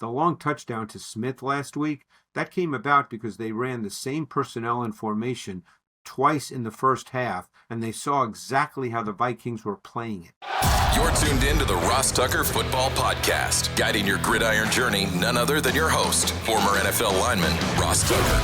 the long touchdown to Smith last week, that came about because they ran the same personnel and formation twice in the first half, and they saw exactly how the Vikings were playing it. You're tuned in to the Ross Tucker Football Podcast, guiding your gridiron journey, none other than your host, former NFL lineman, Ross Tucker.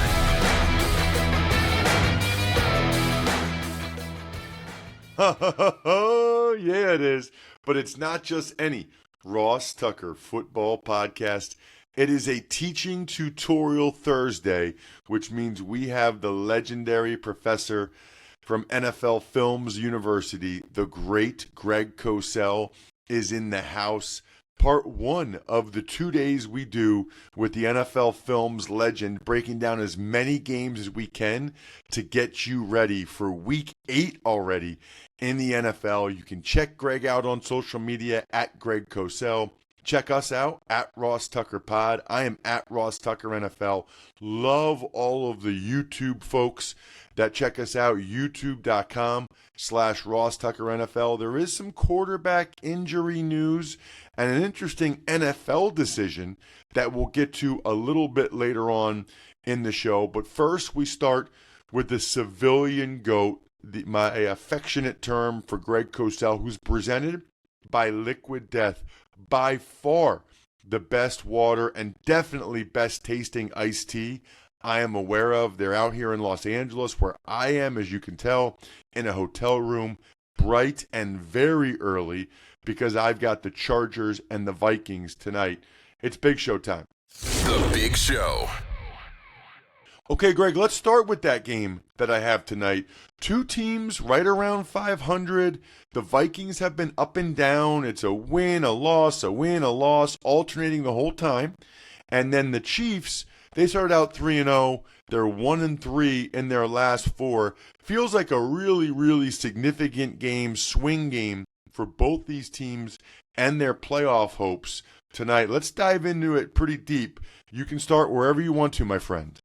Oh, yeah, it is. But it's not just any Ross Tucker Football Podcast. It is a teaching tutorial Thursday, which means we have the legendary professor from NFL Films University, the great Greg Cosell, is in the house. Part one of the 2 days we do with the NFL Films legend, breaking down as many games as we can to get you ready for Week 8 already in the NFL. You can check Greg out on social media at Greg Cosell. Check us out at Ross Tucker Pod. I am at Ross Tucker NFL. Love all of the YouTube folks that check us out, youtube.com/Ross Tucker NFL. There is some quarterback injury news and an interesting NFL decision that we'll get to a little bit later on in the show. But first, we start with the civilian GOAT, my affectionate term for Greg Cosell, who's presented by Liquid Death. By far the best water and definitely best tasting iced tea I am aware of. They're out here in Los Angeles, where I am, as you can tell, in a hotel room, bright and very early, because I've got the Chargers and the Vikings tonight. It's Big Show time. The Big Show. Okay, Greg, let's start with that game that I have tonight. Two teams right around 500. The Vikings have been up and down. It's a win, a loss, a win, a loss, alternating the whole time. And then the Chiefs, they started out 3-0. They're 1-3 in their last four. Feels like a really, really significant game, swing game for both these teams and their playoff hopes tonight. Let's dive into it pretty deep. You can start wherever you want to, my friend.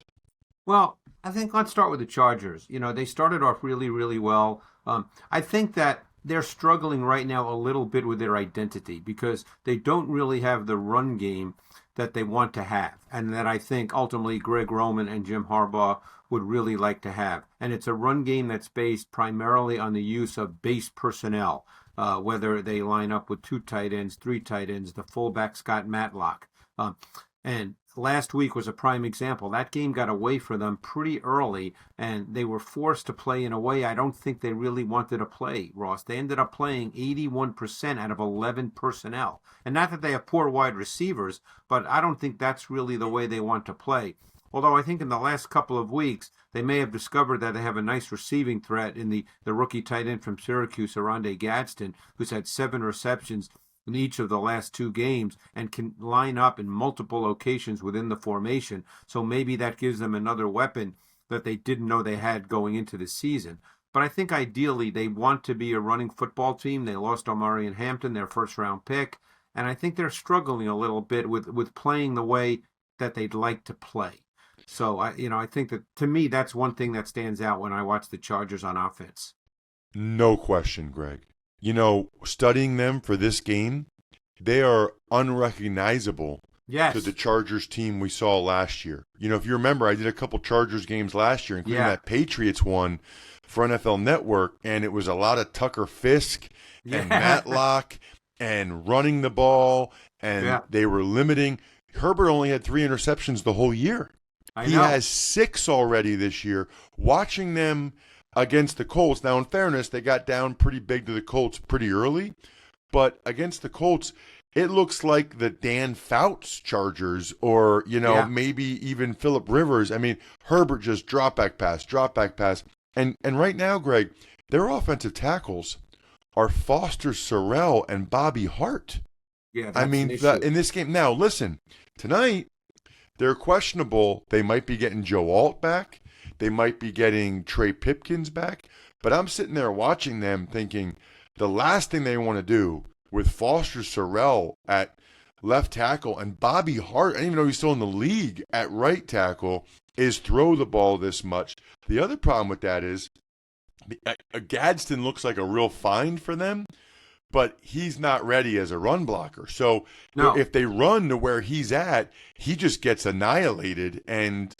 Well, I think let's start with the Chargers. They started off really, really well. I think that they're struggling right now a little bit with their identity because they don't really have the run game that they want to have, and that I think ultimately Greg Roman and Jim Harbaugh would really like to have. And it's a run game that's based primarily on the use of base personnel, whether they line up with 2 tight ends, 3 tight ends, the fullback Scott Matlock. And last week was a prime example. That game got away for them pretty early, and they were forced to play in a way I don't think they really wanted to play, Ross. They ended up playing 81% out of 11 personnel. And not that they have poor wide receivers, but I don't think that's really the way they want to play. Although I think in the last couple of weeks, they may have discovered that they have a nice receiving threat in the rookie tight end from Syracuse, Oronde Gadsden, who's had 7 receptions in each of the last 2 games and can line up in multiple locations within the formation. So maybe that gives them another weapon that they didn't know they had going into the season. But I think ideally they want to be a running football team. They lost Omarion Hampton, their first-round pick, and I think they're struggling a little bit with playing the way that they'd like to play. So I think that, to me, that's one thing that stands out when I watch the Chargers on offense. No question, Greg. Studying them for this game, they are unrecognizable to the Chargers team we saw last year. If you remember, I did a couple Chargers games last year, including that Patriots one for NFL Network, and it was a lot of Tucker Fisk and Matlock and running the ball, and they were limiting. Herbert only had 3 interceptions the whole year. He has 6 already this year. Watching them against the Colts. Now, in fairness, they got down pretty big to the Colts pretty early, but against the Colts, it looks like the Dan Fouts Chargers or, maybe even Phillip Rivers. I mean, Herbert just drop back pass. And right now, Greg, their offensive tackles are Foster Sorrell and Bobby Hart. Yeah, in this game. Now, listen, tonight, they're questionable. They might be getting Joe Alt back. They might be getting Trey Pipkins back. But I'm sitting there watching them thinking the last thing they want to do with Foster Sorrell at left tackle and Bobby Hart, I didn't even know he's still in the league, at right tackle, is throw the ball this much. The other problem with that is Gadsden looks like a real find for them. but he's not ready as a run blocker. So No. if they run to where he's at, he just gets annihilated and,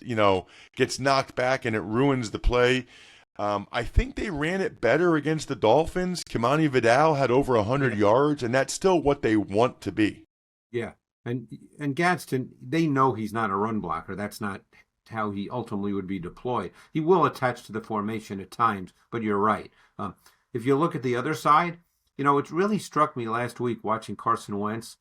gets knocked back and it ruins the play. I think they ran it better against the Dolphins. Kimani Vidal had over 100 yards, and that's still what they want to be. Yeah. And Gadsden, they know he's not a run blocker. That's not how he ultimately would be deployed. He will attach to the formation at times, but you're right. If you look at the other side, it really struck me last week watching Carson Wentz,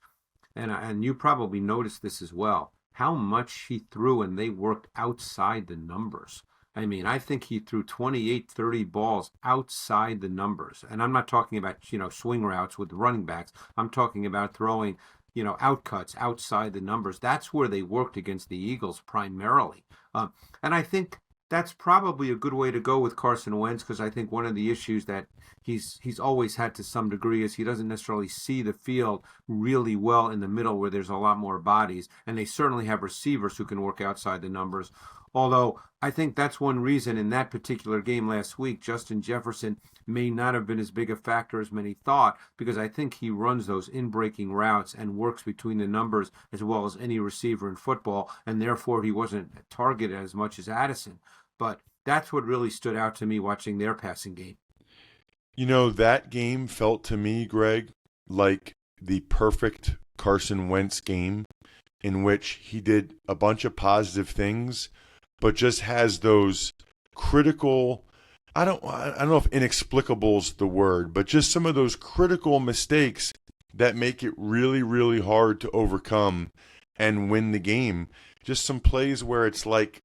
and you probably noticed this as well, how much he threw and they worked outside the numbers. I mean, I think he threw 28, 30 balls outside the numbers. And I'm not talking about, swing routes with running backs. I'm talking about throwing, outcuts outside the numbers. That's where they worked against the Eagles primarily. And I think that's probably a good way to go with Carson Wentz, because I think one of the issues that he's always had to some degree is he doesn't necessarily see the field really well in the middle where there's a lot more bodies. And they certainly have receivers who can work outside the numbers. Although I think that's one reason in that particular game last week, Justin Jefferson may not have been as big a factor as many thought, because I think he runs those in-breaking routes and works between the numbers as well as any receiver in football, and therefore he wasn't targeted as much as Addison. But that's what really stood out to me watching their passing game. That game felt to me, Greg, like the perfect Carson Wentz game in which he did a bunch of positive things, but just has those critical, I don't know if inexplicable is the word, but just some of those critical mistakes that make it really, really hard to overcome and win the game. Just some plays where it's like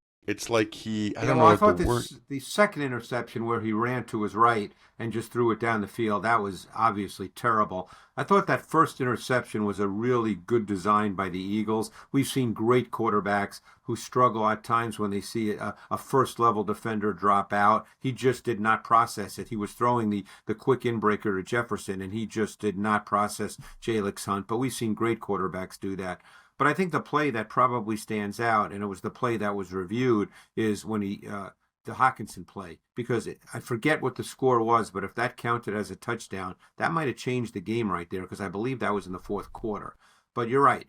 he, I don't know I thought the word. The second interception where he ran to his right and just threw it down the field, that was obviously terrible. I thought that first interception was a really good design by the Eagles. We've seen great quarterbacks who struggle at times when they see a first-level defender drop out. He just did not process it. He was throwing the quick inbreaker to Jefferson, and he just did not process Jalen Hunt. But we've seen great quarterbacks do that. But I think the play that probably stands out, and it was the play that was reviewed, is when the Hockenson play, because I forget what the score was, but if that counted as a touchdown, that might have changed the game right there, because I believe that was in the fourth quarter. But you're right.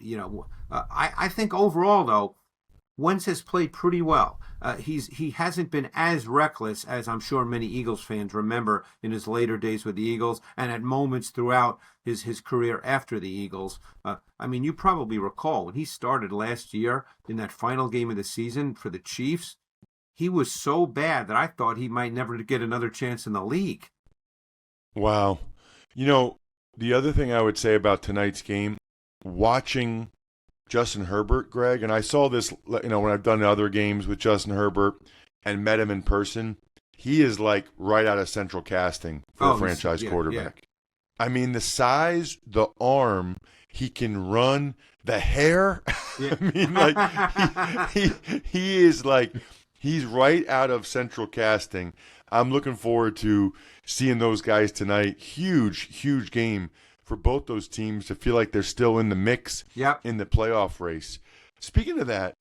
I think overall, though, Wentz has played pretty well. He hasn't been as reckless as I'm sure many Eagles fans remember in his later days with the Eagles and at moments throughout his career after the Eagles. You probably recall when he started last year in that final game of the season for the Chiefs, he was so bad that I thought he might never get another chance in the league. Wow. The other thing I would say about tonight's game, watching Justin Herbert, Greg, and I saw this, when I've done other games with Justin Herbert and met him in person, he is like right out of central casting for a franchise quarterback. Yeah. The size, the arm, he can run, the hair. Yeah. He is like, he's right out of central casting. I'm looking forward to seeing those guys tonight. Huge game for both those teams to feel like they're still in the mix in the playoff race. Speaking of that,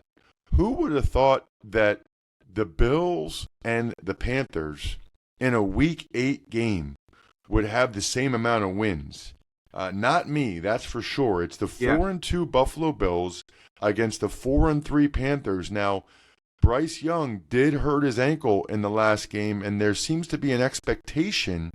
who would have thought that the Bills and the Panthers in a Week 8 game would have the same amount of wins? Not me, that's for sure. It's the 4-2 Buffalo Bills against the 4-3 Panthers. Now, Bryce Young did hurt his ankle in the last game, and there seems to be an expectation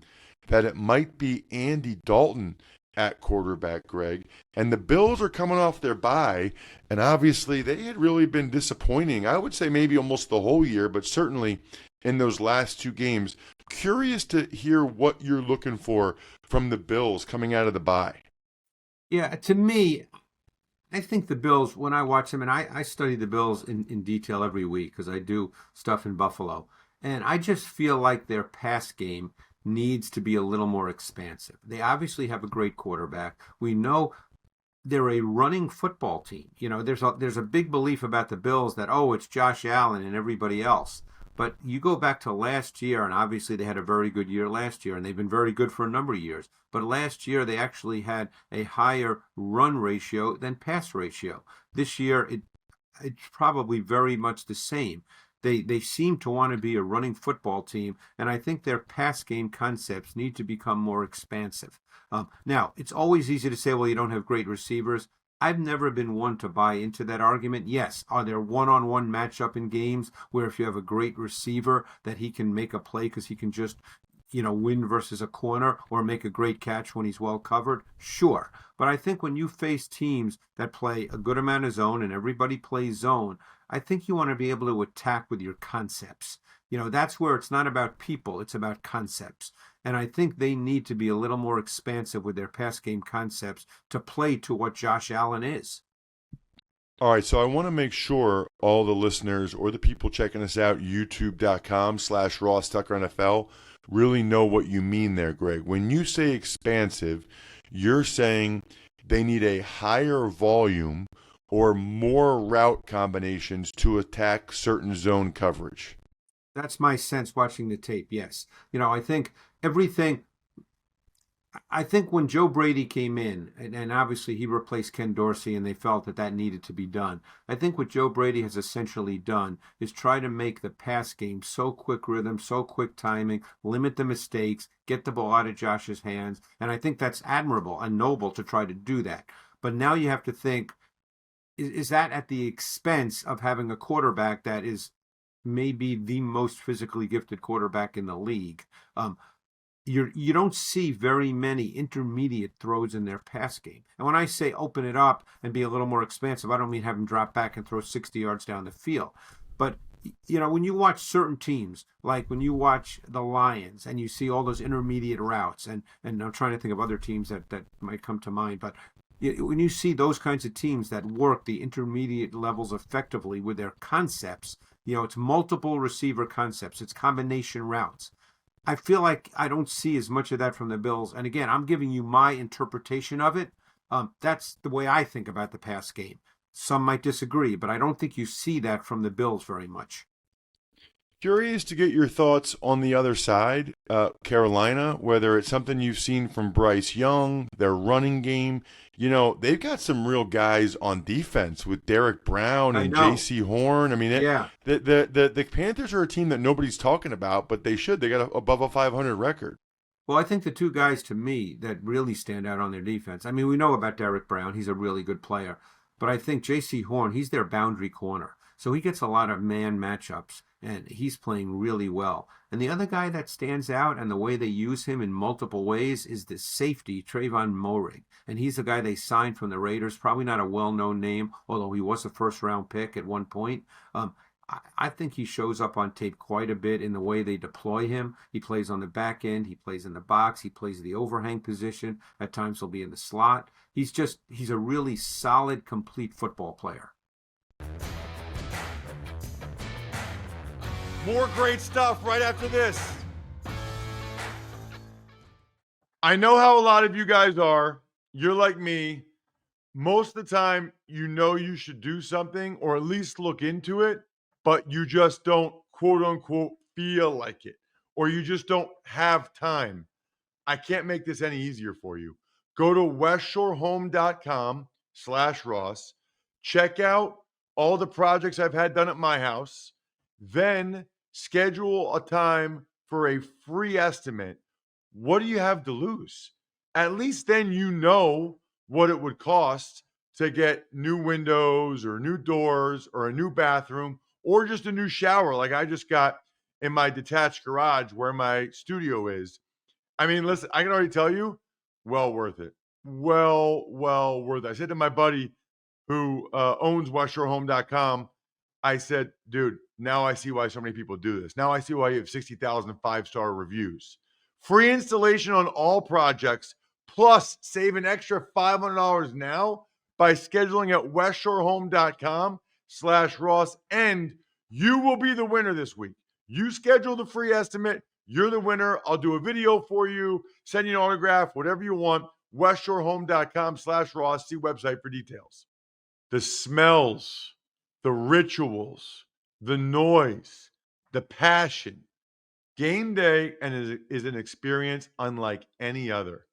that it might be Andy Dalton at quarterback, Greg. And the Bills are coming off their bye, and obviously they had really been disappointing. I would say maybe almost the whole year, but certainly in those last two games. Curious to hear what you're looking for from the Bills coming out of the bye. Yeah, to me, I think the Bills, when I watch them, and I study the Bills in detail every week because I do stuff in Buffalo, and I just feel like their pass game needs to be a little more expansive. They obviously have a great quarterback. We know they're a running football team. There's a big belief about the Bills that, it's Josh Allen and everybody else. But you go back to last year, and obviously they had a very good year last year, and they've been very good for a number of years. But last year they actually had a higher run ratio than pass ratio. This year it's probably very much the same. They seem to want to be a running football team, and I think their pass game concepts need to become more expansive. Now, it's always easy to say, well, you don't have great receivers. I've never been one to buy into that argument. Yes, are there one-on-one matchup in games where if you have a great receiver that he can make a play because he can just win versus a corner or make a great catch when he's well covered? Sure. But I think when you face teams that play a good amount of zone and everybody plays zone, I think you want to be able to attack with your concepts. That's where it's not about people, it's about concepts. And I think they need to be a little more expansive with their pass game concepts to play to what Josh Allen is. All right, so I want to make sure all the listeners or the people checking us out, youtube.com/Ross Tucker NFL, really know what you mean there, Greg. When you say expansive, you're saying they need a higher volume or more route combinations to attack certain zone coverage. That's my sense watching the tape, yes. I think when Joe Brady came in, and obviously he replaced Ken Dorsey, and they felt that needed to be done. I think what Joe Brady has essentially done is try to make the pass game so quick rhythm, so quick timing, limit the mistakes, get the ball out of Josh's hands. And I think that's admirable and noble to try to do that. But now you have to think, is that at the expense of having a quarterback that is maybe the most physically gifted quarterback in the league? You don't see very many intermediate throws in their pass game. And when I say open it up and be a little more expansive, I don't mean have them drop back and throw 60 yards down the field. But, when you watch certain teams, like when you watch the Lions and you see all those intermediate routes, and I'm trying to think of other teams that might come to mind, but when you see those kinds of teams that work the intermediate levels effectively with their concepts, it's multiple receiver concepts, it's combination routes. I feel like I don't see as much of that from the Bills. And again, I'm giving you my interpretation of it. That's the way I think about the pass game. Some might disagree, but I don't think you see that from the Bills very much. Curious to get your thoughts on the other side, Carolina, whether it's something you've seen from Bryce Young, their running game. They've got some real guys on defense with Derek Brown and J.C. Horn. I mean, the Panthers are a team that nobody's talking about, but they should. They got above a 500 record. Well, I think the two guys to me that really stand out on their defense, I mean, we know about Derek Brown. He's a really good player. But I think J.C. Horn, he's their boundary corner. So he gets a lot of man matchups, and he's playing really well. And the other guy that stands out and the way they use him in multiple ways is the safety, Trayvon Moehrig. And he's the guy they signed from the Raiders, probably not a well-known name, although he was a first-round pick at one point. I think he shows up on tape quite a bit in the way they deploy him. He plays on the back end. He plays in the box. He plays the overhang position. At times he'll be in the slot. He's a really solid, complete football player. More great stuff right after this. I know how a lot of you guys are. You're like me. Most of the time, you should do something or at least look into it, but you just don't, quote unquote, feel like it, or you just don't have time. I can't make this any easier for you. Go to westshorehome.com/Ross. Check out all the projects I've had done at my house. Then schedule a time for a free estimate. What do you have to lose? At least then you know what it would cost to get new windows or new doors or a new bathroom or just a new shower like I just got in my detached garage where my studio is. I mean, listen, I can already tell you, well worth it. Well worth it. I said to my buddy who owns westshorehome.com, I said, dude, now I see why so many people do this. Now I see why you have 60,000 five-star reviews. Free installation on all projects, plus save an extra $500 now by scheduling at westshorehome.com/Ross, and you will be the winner this week. You schedule the free estimate, you're the winner. I'll do a video for you, send you an autograph, whatever you want. westshorehome.com/Ross. See website for details. The smells, the rituals, the noise, the passion. Game day is an experience unlike any other.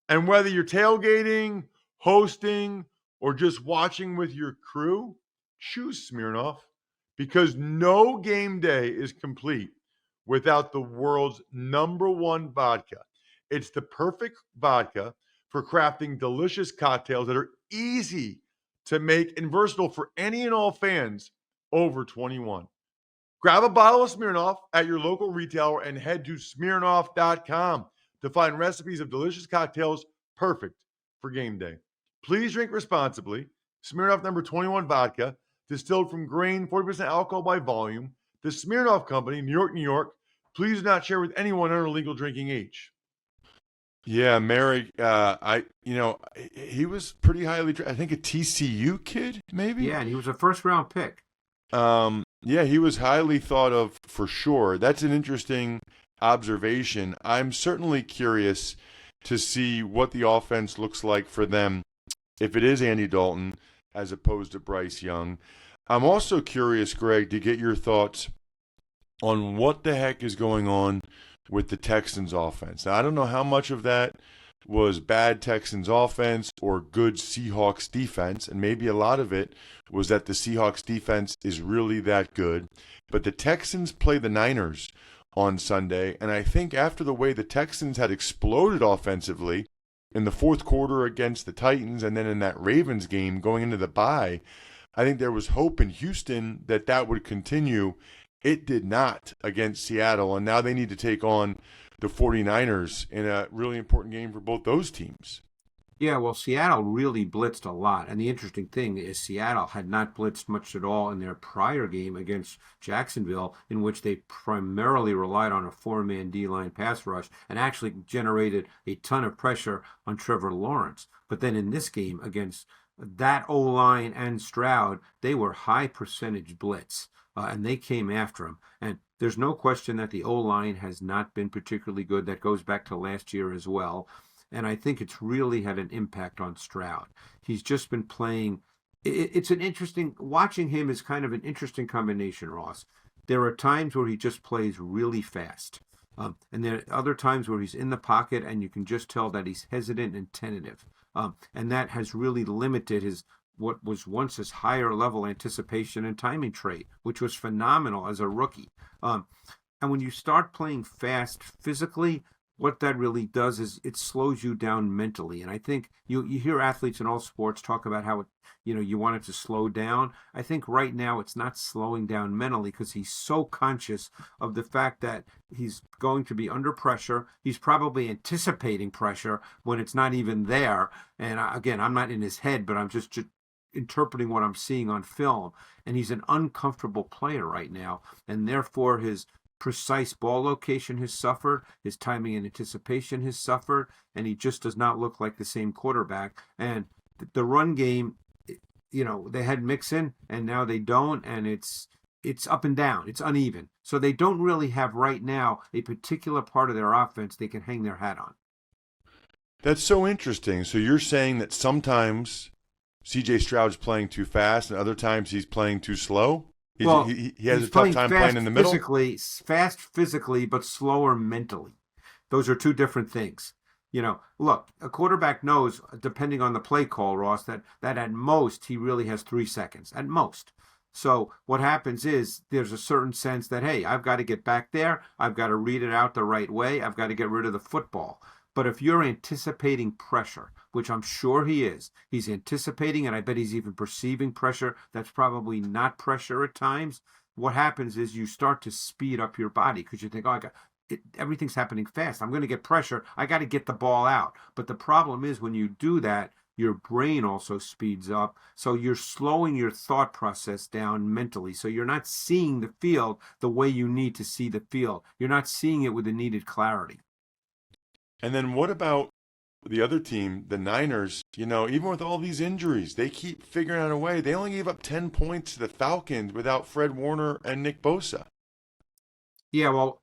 And whether you're tailgating, hosting, or just watching with your crew, choose Smirnoff. because no game day is complete without the world's #1 vodka. It's the perfect vodka for crafting delicious cocktails that are easy to make and versatile for any and all fans over 21. Grab a bottle of Smirnoff at your local retailer and head to Smirnoff.com to find recipes of delicious cocktails perfect for game day. Please drink responsibly. Smirnoff number 21 vodka, distilled from grain, 40% alcohol by volume. The Smirnoff Company, New York, New York. Please do not share with anyone under legal drinking age. Yeah, Merrick, he was pretty highly, I think a TCU kid, maybe? Yeah, and he was a first-round pick. Yeah, he was highly thought of for sure. That's an interesting observation. I'm certainly curious to see what the offense looks like for them if it is Andy Dalton as opposed to Bryce Young. I'm also curious, Greg, to get your thoughts on what the heck is going on with the Texans offense. Now, I don't know how much of that was bad Texans offense or good Seahawks defense, and maybe a lot of it was that the Seahawks defense is really that good. But the Texans play the Niners on Sunday, and I think after the way the Texans had exploded offensively in the fourth quarter against the Titans and then in that Ravens game going into the bye, I think there was hope in Houston that that would continue. It did not against Seattle, and now they need to take on the 49ers in a really important game for both those teams. Yeah, well, Seattle really blitzed a lot. And the interesting thing is Seattle had not blitzed much at all in their prior game against Jacksonville, in which they primarily relied on a four-man D-line pass rush and actually generated a ton of pressure on Trevor Lawrence. But then in this game against that O-line and Stroud, they were high percentage blitz. And they came after him. And there's no question that the O-line has not been particularly good. That goes back to last year as well. And I think it's really had an impact on Stroud. He's just been playing. It's an interesting, watching him is kind of an interesting combination, Ross. There are times where he just plays really fast. And there are other times where he's in the pocket and you can just tell that he's hesitant and tentative. And that has really limited his what was once his higher level anticipation and timing trait, which was phenomenal as a rookie. And when you start playing fast physically, what that really does is it slows you down mentally. And I think you hear athletes in all sports talk about how you want it to slow down. I think right now it's not slowing down mentally because he's so conscious of the fact that he's going to be under pressure. He's probably anticipating pressure when it's not even there. And again, I'm not in his head, but I'm just interpreting what I'm seeing on film. And he's an uncomfortable player right now. And therefore his precise ball location has suffered, his timing and anticipation has suffered, and he just does not look like the same quarterback. And the run game, they had Mixon and now they don't, and it's up and down. It's uneven. So they don't really have right now a particular part of their offense they can hang their hat on. That's so interesting. So you're saying that sometimes C.J. Stroud's playing too fast and other times he's playing too slow? He has a tough time playing in the middle? Fast physically, but slower mentally. Those are two different things. Look, a quarterback knows, depending on the play call, Ross, that at most he really has 3 seconds, at most. So what happens is there's a certain sense that, hey, I've got to get back there. I've got to read it out the right way. I've got to get rid of the football. But if you're anticipating pressure, which I'm sure he is, he's anticipating, and I bet he's even perceiving pressure that's probably not pressure at times. What happens is you start to speed up your body because you think, everything's happening fast. I'm going to get pressure. I got to get the ball out. But the problem is when you do that, your brain also speeds up. So you're slowing your thought process down mentally. So you're not seeing the field the way you need to see the field. You're not seeing it with the needed clarity. And then what about the other team, the Niners? Even with all these injuries, they keep figuring out a way. They only gave up 10 points to the Falcons without Fred Warner and Nick Bosa. Yeah, well,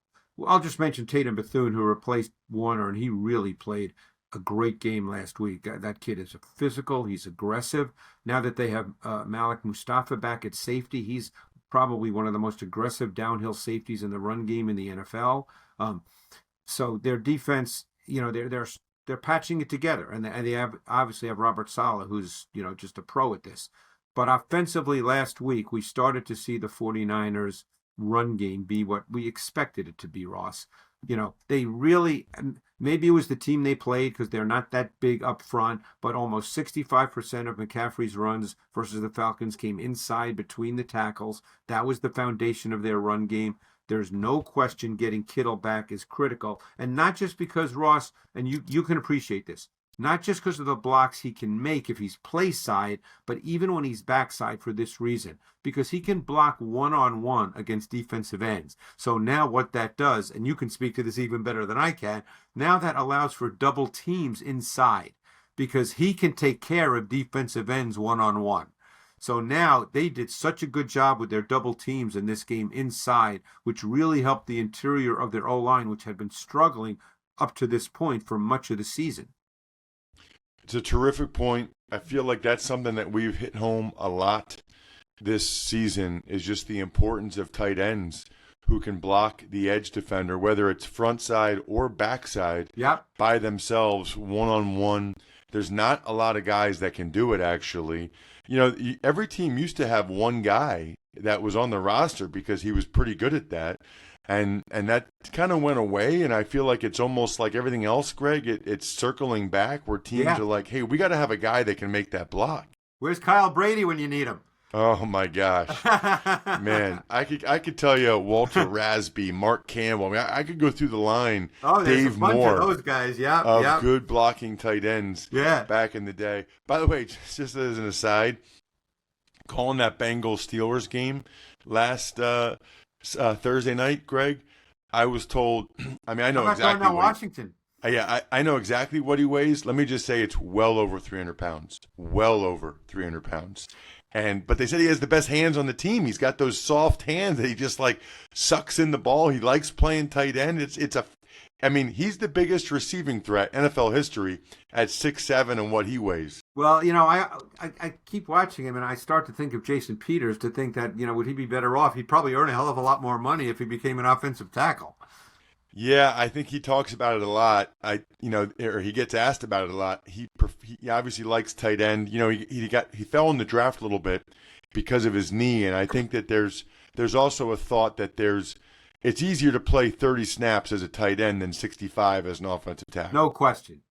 I'll just mention Tatum Bethune, who replaced Warner, and he really played a great game last week. That kid is physical. He's aggressive. Now that they have Malik Mustafa back at safety, he's probably one of the most aggressive downhill safeties in the run game in the NFL. So their defense, they're patching it together, and they obviously have Robert Saleh, who's just a pro at this. But offensively last week, we started to see the 49ers run game be what we expected it to be, Ross. They really, maybe it was the team they played because they're not that big up front, but almost 65% of McCaffrey's runs versus the Falcons came inside between the tackles. That was the foundation of their run game. There's no question getting Kittle back is critical. And not just because, Ross, and you can appreciate this, not just because of the blocks he can make if he's play side, but even when he's backside for this reason, because he can block one-on-one against defensive ends. So now what that does, and you can speak to this even better than I can, now that allows for double teams inside because he can take care of defensive ends one-on-one. So now they did such a good job with their double teams in this game inside, which really helped the interior of their O-line, which had been struggling up to this point for much of the season. It's a terrific point. I feel like that's something that we've hit home a lot this season is just the importance of tight ends who can block the edge defender, whether it's front side or backside, by themselves, one-on-one. There's not a lot of guys that can do it, actually. Every team used to have one guy that was on the roster because he was pretty good at that. And that kind of went away, and I feel like it's almost like everything else, Greg. It's circling back where teams are like, hey, we got to have a guy that can make that block. Where's Kyle Brady when you need him? Oh, my gosh. Man, I could tell you Walter Rasby, Mark Campbell. I mean, I could go through the line. Oh, there's Dave a bunch Moore of those guys, good blocking tight ends back in the day. By the way, just as an aside, calling that Bengals-Steelers game last Thursday night, Greg, I was told, I know exactly what Washington. I know exactly what he weighs. Let me just say it's well over 300 pounds. Well over 300 pounds. But they said he has the best hands on the team. He's got those soft hands that he just sucks in the ball. He likes playing tight end. He's the biggest receiving threat NFL history at 6'7" and what he weighs. Well, I keep watching him and I start to think of Jason Peters to think that, would he be better off? He'd probably earn a hell of a lot more money if he became an offensive tackle. Yeah, I think he talks about it a lot. Or he gets asked about it a lot. He obviously likes tight end. He fell in the draft a little bit because of his knee, and I think that there's also a thought that it's easier to play 30 snaps as a tight end than 65 as an offensive tackle. No question.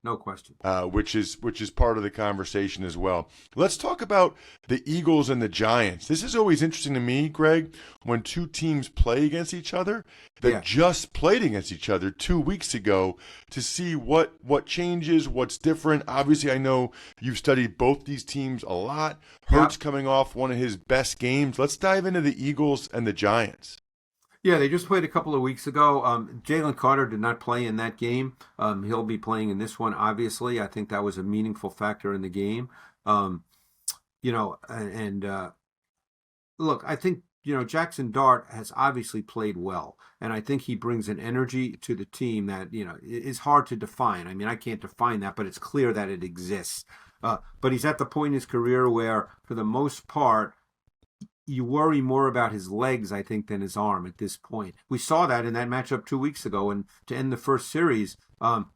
Which is part of the conversation as well. Let's talk about the Eagles and the Giants. This is always interesting to me, Greg, when two teams play against each other that just played against each other 2 weeks ago to see what changes, what's different. Obviously, I know you've studied both these teams a lot. Hurts coming off one of his best games. Let's dive into the Eagles and the Giants. Yeah, they just played a couple of weeks ago. Jalen Carter did not play in that game. He'll be playing in this one, obviously. I think that was a meaningful factor in the game. Look, I think, Jackson Dart has obviously played well. And I think he brings an energy to the team that, is hard to define. I can't define that, but it's clear that it exists. But he's at the point in his career where, for the most part, you worry more about his legs, I think, than his arm at this point. We saw that in that matchup 2 weeks ago, and to end the first series,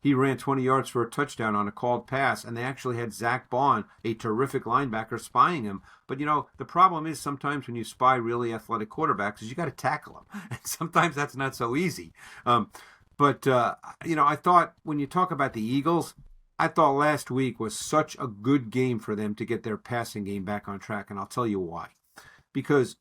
he ran 20 yards for a touchdown on a called pass, and they actually had Zach Bond, a terrific linebacker, spying him. But, the problem is sometimes when you spy really athletic quarterbacks is you got to tackle them, and sometimes that's not so easy. I thought when you talk about the Eagles, I thought last week was such a good game for them to get their passing game back on track, and I'll tell you why. Because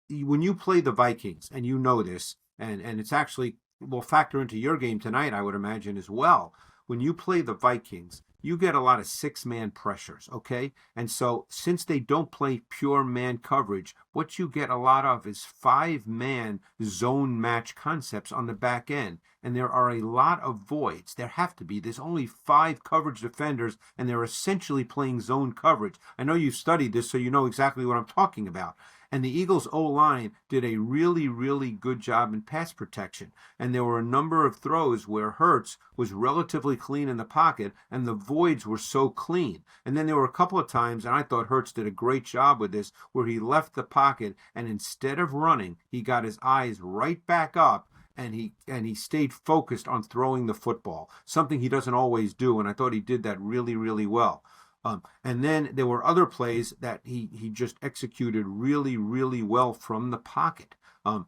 when you play the Vikings, and you know this, and it's actually will factor into your game tonight, I would imagine, as well. When you play the Vikings, you get a lot of six-man pressures, okay? And so since they don't play pure man coverage, what you get a lot of is five-man zone match concepts on the back end. And there are a lot of voids. There have to be. There's only 5 coverage defenders, and they're essentially playing zone coverage. I know you've studied this, so you know exactly what I'm talking about. And the Eagles' O-line did a really, really good job in pass protection. And there were a number of throws where Hurts was relatively clean in the pocket, and the voids were so clean. And then there were a couple of times, and I thought Hurts did a great job with this, where he left the pocket, and instead of running, he got his eyes right back up, and he stayed focused on throwing the football, something he doesn't always do, and I thought he did that really, really well. And then there were other plays that he just executed really, really well from the pocket. I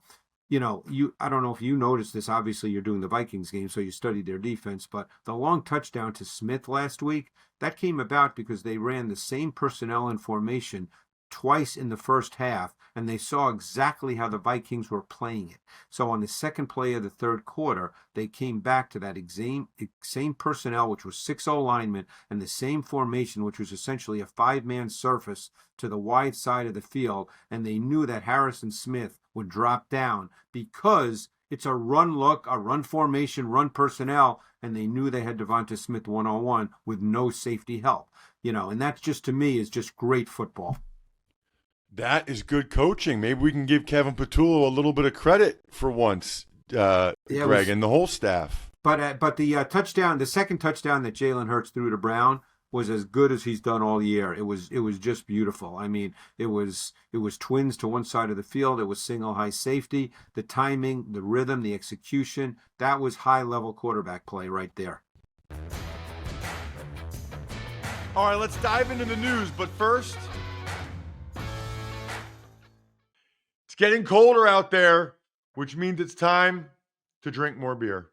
don't know if you noticed this. Obviously, you're doing the Vikings game, so you studied their defense. But the long touchdown to Smith last week, that came about because they ran the same personnel and formation twice in the first half, and they saw exactly how the Vikings were playing it. So on the second play of the third quarter, they came back to that same personnel, which was 6-0 linemen, and the same formation, which was essentially a 5-man surface to the wide side of the field, and they knew that Harrison Smith would drop down because it's a run look, a run formation, run personnel, and they knew they had Devonta Smith one-on-one with no safety help. And that just, to me, is just great football. That is good coaching. Maybe we can give Kevin Patullo a little bit of credit for once, Greg, and the whole staff. But the second touchdown that Jalen Hurts threw to Brown was as good as he's done all year. It was just beautiful. I mean, it was twins to one side of the field. It was single high safety. The timing, the rhythm, the execution, that was high-level quarterback play right there. All right, let's dive into the news. But first, it's getting colder out there, which means it's time to drink more beer.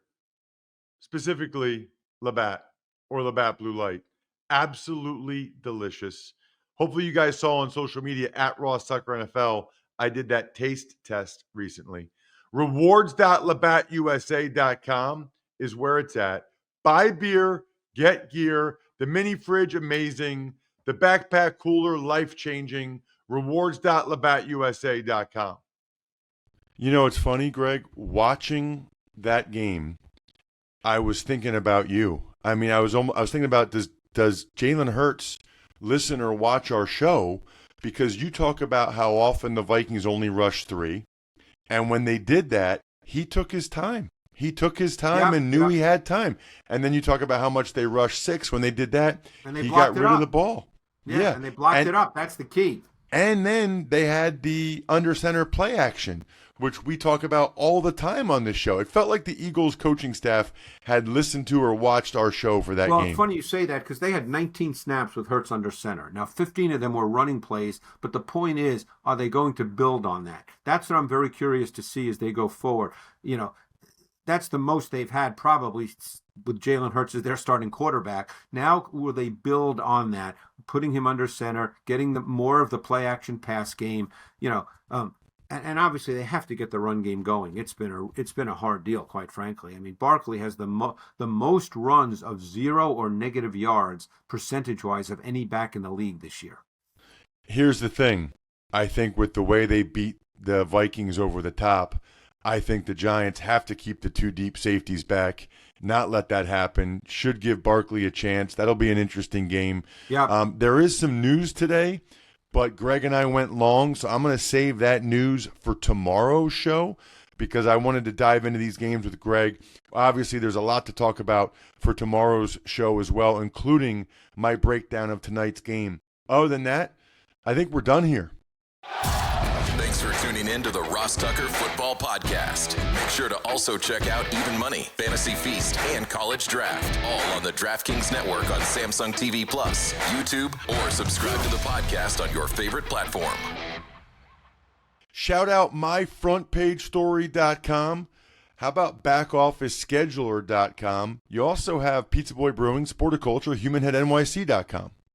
Specifically, Labatt or Labatt Blue Light. Absolutely delicious. Hopefully you guys saw on social media at Ross Tucker NFL, I did that taste test recently. Rewards.labattusa.com is where it's at. Buy beer, get gear, the mini fridge amazing, the backpack cooler life-changing. Rewards.labattusa.com. It's funny, Greg, watching that game, I was thinking about you. I mean, I was thinking about, does Jalen Hurts listen or watch our show? Because you talk about how often the Vikings only rush 3. And when they did that, he took his time. He took his time and knew he had time. And then you talk about how much they rushed 6. When they did that, he got rid of the ball. Yeah, and they blocked it up. That's the key. And then they had the under center play action, which we talk about all the time on this show. It felt like the Eagles coaching staff had listened to or watched our show for that game. Well, it's funny you say that because they had 19 snaps with Hurts under center. Now, 15 of them were running plays, but the point is, are they going to build on that? That's what I'm very curious to see as they go forward. That's the most they've had probably with Jalen Hurts as their starting quarterback. Now will they build on that, putting him under center, getting more of the play action pass game, and obviously they have to get the run game going. It's been a hard deal, quite frankly. I mean, Barkley has the most runs of 0 or negative yards percentage-wise of any back in the league this year. Here's the thing. I think with the way they beat the Vikings over the top, I think the Giants have to keep the 2 deep safeties back, not let that happen. Should give Barkley a chance. That'll be an interesting game. Yeah. There is some news today, but Greg and I went long, so I'm going to save that news for tomorrow's show because I wanted to dive into these games with Greg. Obviously, there's a lot to talk about for tomorrow's show as well, including my breakdown of tonight's game. Other than that, I think we're done here. Thanks for tuning in to the Ross Tucker Football Podcast. Make sure to also check out Even Money, Fantasy Feast, and College Draft, all on the DraftKings Network on Samsung TV Plus, YouTube, or subscribe to the podcast on your favorite platform. Shout out myfrontpagestory.com. How about backofficescheduler.com? You also have Pizza Boy Brewing, Sporticulture, HumanHeadNYC.com.